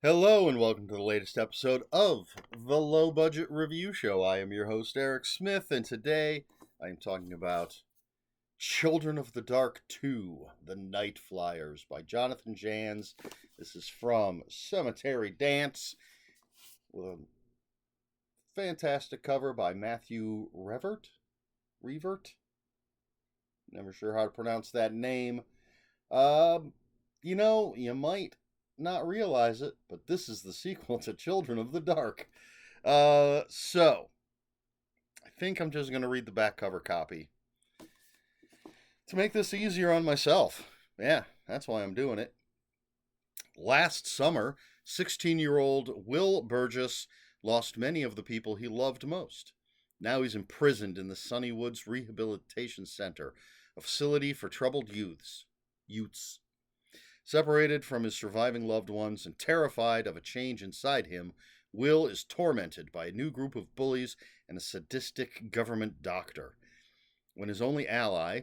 Hello and welcome to the latest episode of the Low Budget Review Show. I am your host, Eric Smith, and today I am talking about Children of the Dark 2, The Night Flyers by Jonathan Janz. This is from Cemetery Dance with a fantastic cover by Matthew Revert? Never sure how to pronounce that name. You might not realize it, but this is the sequel to Children of the Dark. So I think I'm just going to read the back cover copy to make this easier on myself. Yeah, that's why I'm doing it. Last summer, 16-year-old Will Burgess lost many of the people he loved most. Now he's imprisoned in the Sunny Woods Rehabilitation Center, a facility for troubled youths. Separated from his surviving loved ones and terrified of a change inside him, Will is tormented by a new group of bullies and a sadistic government doctor. When his only ally,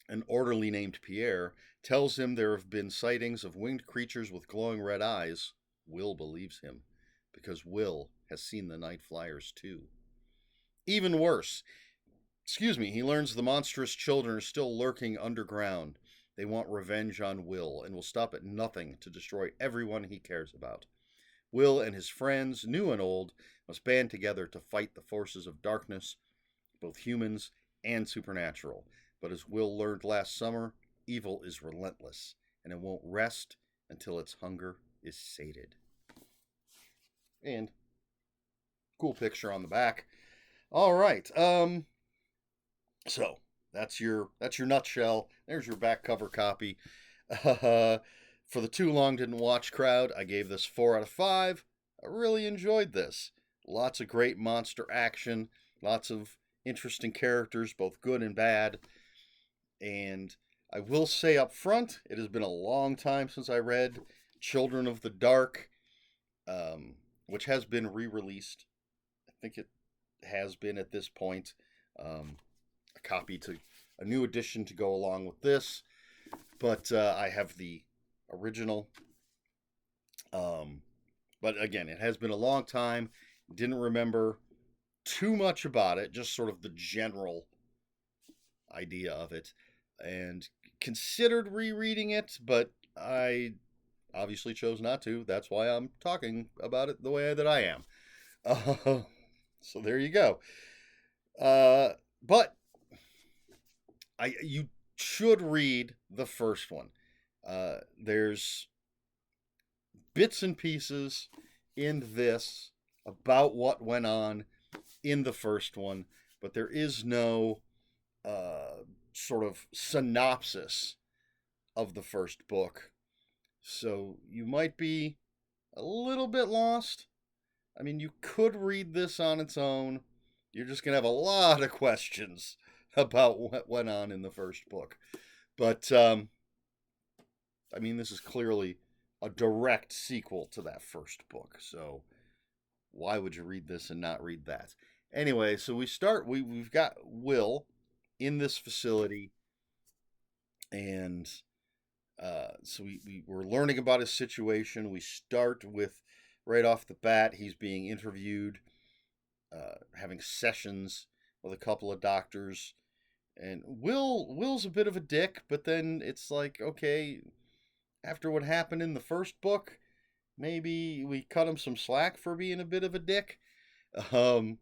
an orderly named Pierre, tells him there have been sightings of winged creatures with glowing red eyes, Will believes him, because Will has seen the Night Flyers too. Even worse, he learns the monstrous children are still lurking underground. They want revenge on Will and will stop at nothing to destroy everyone he cares about. Will and his friends, new and old, must band together to fight the forces of darkness, both humans and supernatural. But as Will learned last summer, evil is relentless, and it won't rest until its hunger is sated. And cool picture on the back. All right. So that's your nutshell. There's your back cover copy. For the too long didn't watch crowd, I gave this 4 out of 5. I really enjoyed this. Lots of great monster action, lots of interesting characters, both good and bad. And I will say up front, it has been a long time since I read Children of the Dark, which has been re-released. I think it has been at this point. A copy to a new edition to go along with this, but I have the original. But again, it has been a long time. Didn't remember too much about it, just sort of the general idea of it, and considered rereading it, but I obviously chose not to. That's why I'm talking about it the way that I am. So there you go. But you should read the first one. There's bits and pieces in this about what went on in the first one, but there is no sort of synopsis of the first book. So you might be a little bit lost. I mean, you could read this on its own. You're just going to have a lot of questions about what went on in the first book. But, I mean, this is clearly a direct sequel to that first book. So why would you read this and not read that? Anyway, so we've got Will in this facility. And so we're learning about his situation. We start with, right off the bat, he's being interviewed, having sessions with a couple of doctors. And Will's a bit of a dick, but then it's like, okay, after what happened in the first book, maybe we cut him some slack for being a bit of a dick. Um,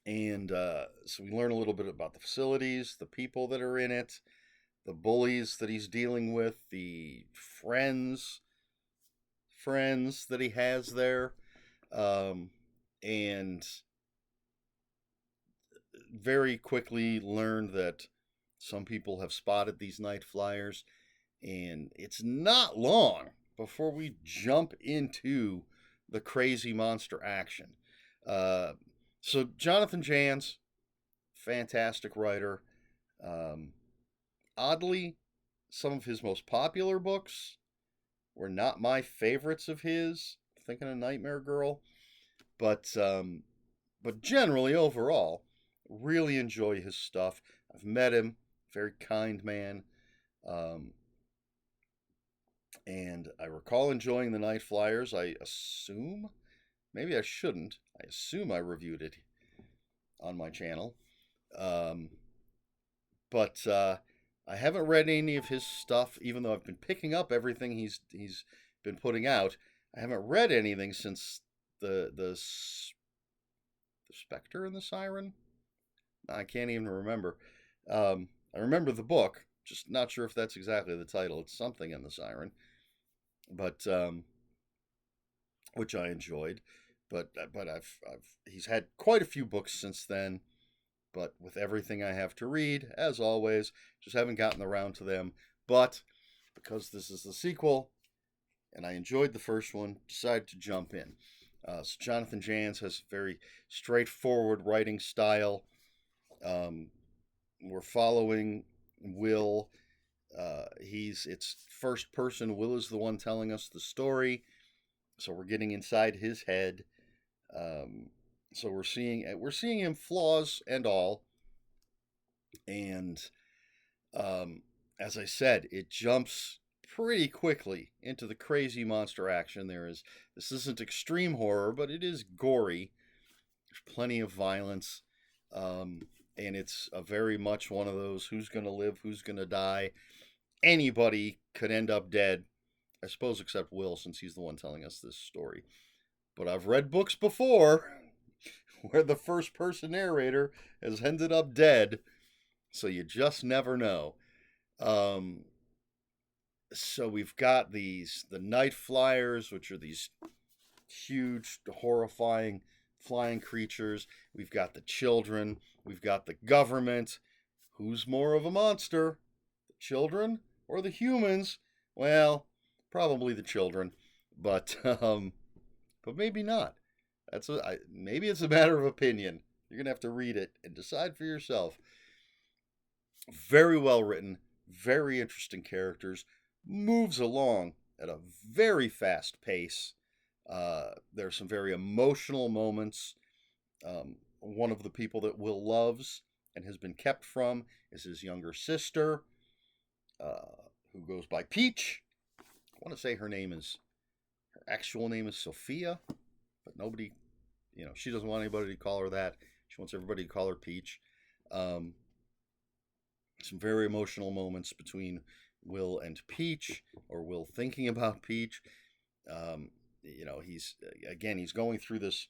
and so we learn a little bit about the facilities, the people that are in it, the bullies that he's dealing with, the friends that he has there, and very quickly learned that some people have spotted these night flyers, and it's not long before we jump into the crazy monster action. Uh, so Jonathan Janz, fantastic writer. Um, Oddly, some of his most popular books were not my favorites of his. Thinking of Nightmare Girl, but generally overall, really enjoy his stuff. I've met him, very kind man. Um, And I recall enjoying the Night Flyers. I assume, maybe I shouldn't. I assume I reviewed it on my channel. Um, but I haven't read any of his stuff, even though I've been picking up everything he's been putting out. I haven't read anything since the Spectre and the Siren. I can't even remember. I remember the book, just not sure if that's exactly the title. It's something in the Siren, but which I enjoyed. But I've he's had quite a few books since then. But with everything I have to read, as always, just haven't gotten around to them. But because this is the sequel, and I enjoyed the first one, decided to jump in. So Jonathan Janz has a very straightforward writing style. Um, we're following Will. It's first person. Will is the one telling us the story, so we're getting inside his head. Um, so we're seeing him, flaws and all, and as I said, it jumps pretty quickly into the crazy monster action. This isn't extreme horror, but it is gory. There's plenty of violence, um, and it's a very much one of those who's gonna live, who's gonna die. Anybody could end up dead, I suppose, except Will, since he's the one telling us this story. But I've read books before where the first person narrator has ended up dead, so you just never know. Um, so we've got the night flyers, which are these huge, horrifying flying creatures. We've got the children. We've got the government. Who's more of a monster? The children or the humans? Well, probably the children, but but maybe not. Maybe it's a matter of opinion. You're gonna have to read it and decide for yourself. Very well written, very interesting characters, moves along at a very fast pace. There's some very emotional moments. One of the people that Will loves and has been kept from is his younger sister, who goes by Peach. I want to say her actual name is Sophia, but nobody, she doesn't want anybody to call her that. She wants everybody to call her Peach. Um, some very emotional moments between Will and Peach, or Will thinking about Peach. He's going through this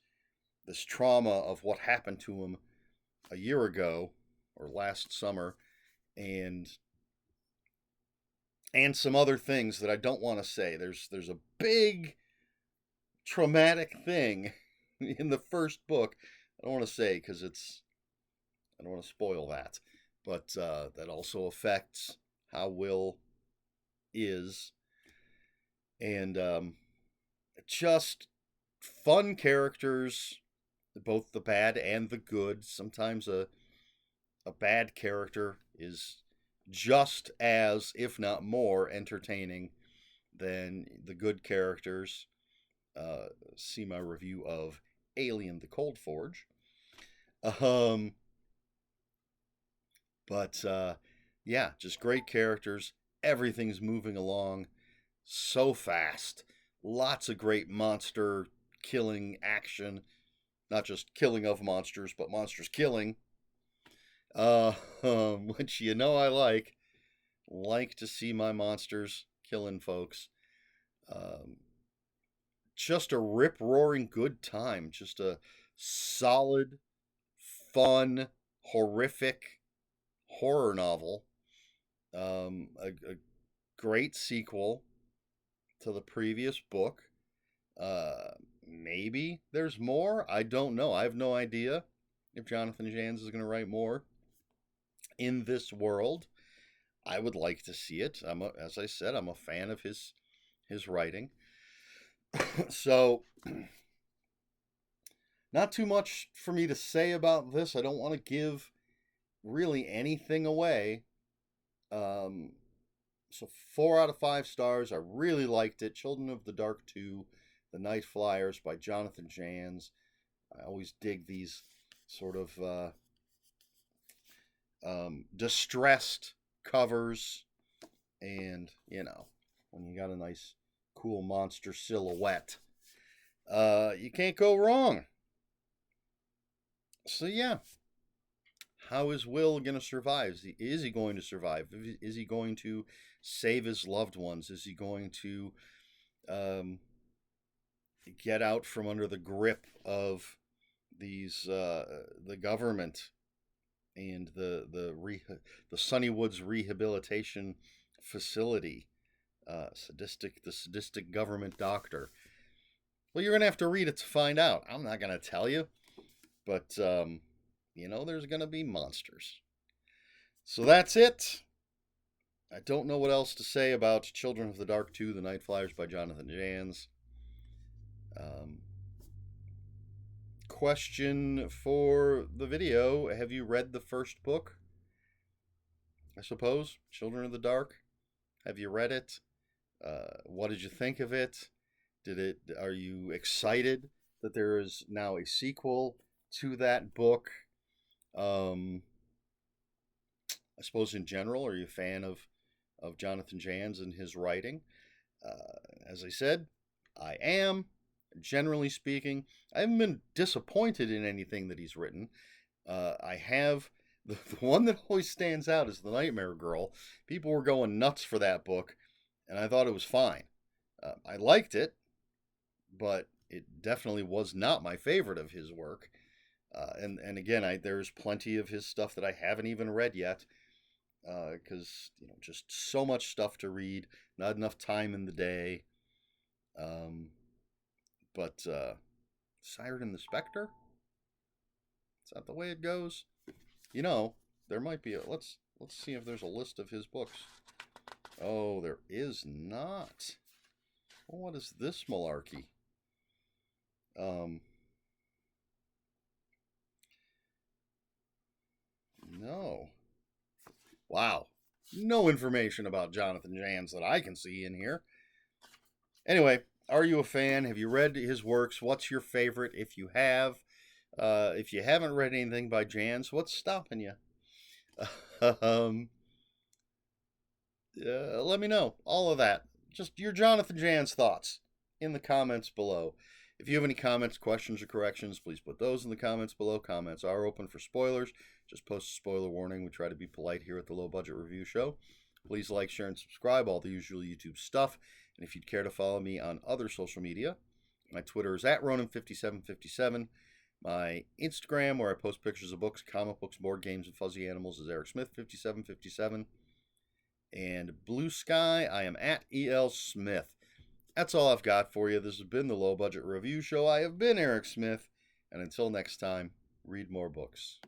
trauma of what happened to him a year ago or last summer, and some other things that I don't want to say. There's a big traumatic thing in the first book. I don't want to say because I don't want to spoil that, but that also affects how Will is, and just fun characters, both the bad and the good. Sometimes a bad character is just as, if not more, entertaining than the good characters. See my review of Alien: The Cold Forge. Um, but yeah, just great characters. Everything's moving along so fast. Lots of great monster killing action. Not just killing of monsters, but monsters killing. Which I like to see my monsters killing folks. Um, just a rip roaring good time. Just a solid, fun, horrific horror novel. A great sequel to the previous book. Maybe there's more. I don't know. I have no idea if Jonathan Janz is going to write more in this world. I would like to see it. As I said, I'm a fan of his writing. So, not too much for me to say about this. I don't want to give really anything away. So 4 out of 5 stars. I really liked it. Children of the Dark 2, The Night Flyers by Jonathan Janz. I always dig these sort of distressed covers, and when you got a nice, cool monster silhouette. You can't go wrong. So yeah, how is Will going to survive? Is he going to survive? Is he going to save his loved ones? Is he going to um, get out from under the grip of the government and the Sunnywoods Rehabilitation Facility? The sadistic government doctor. Well, you're gonna have to read it to find out. I'm not gonna tell you, but there's gonna be monsters. So that's it. I don't know what else to say about Children of the Dark 2, The Night Flyers by Jonathan Janz. Question for the video: have you read the first book? I suppose, Children of the Dark. Have you read it? What did you think of it? Are you excited that there is now a sequel to that book? I suppose in general, are you a fan of Jonathan Janz and his writing? As I said, I am. Generally speaking, I haven't been disappointed in anything that he's written. I have. The one that always stands out is The Nightmare Girl. People were going nuts for that book, and I thought it was fine. I liked it, but it definitely was not my favorite of his work. And again, there's plenty of his stuff that I haven't even read yet, because just so much stuff to read, not enough time in the day. But Siren and the Spectre? Is that the way it goes? There might be let's see if there's a list of his books. Oh, there is not. Well, what is this malarkey? No. Wow. No information about Jonathan Janz that I can see in here. Anyway, are you a fan? Have you read his works? What's your favorite if you have? If you haven't read anything by Janz, what's stopping you? Let me know. All of that. Just your Jonathan Janz thoughts in the comments below. If you have any comments, questions, or corrections, please put those in the comments below. Comments are open for spoilers. Just post a spoiler warning. We try to be polite here at the Low Budget Review Show. Please like, share, and subscribe. All the usual YouTube stuff. And if you'd care to follow me on other social media, my Twitter is @Ronan5757. My Instagram, where I post pictures of books, comic books, board games, and fuzzy animals, is EricSmith5757. And Blue Sky, I am @ELSmith. That's all I've got for you. This has been the Low Budget Review Show. I have been Eric Smith, and until next time, read more books.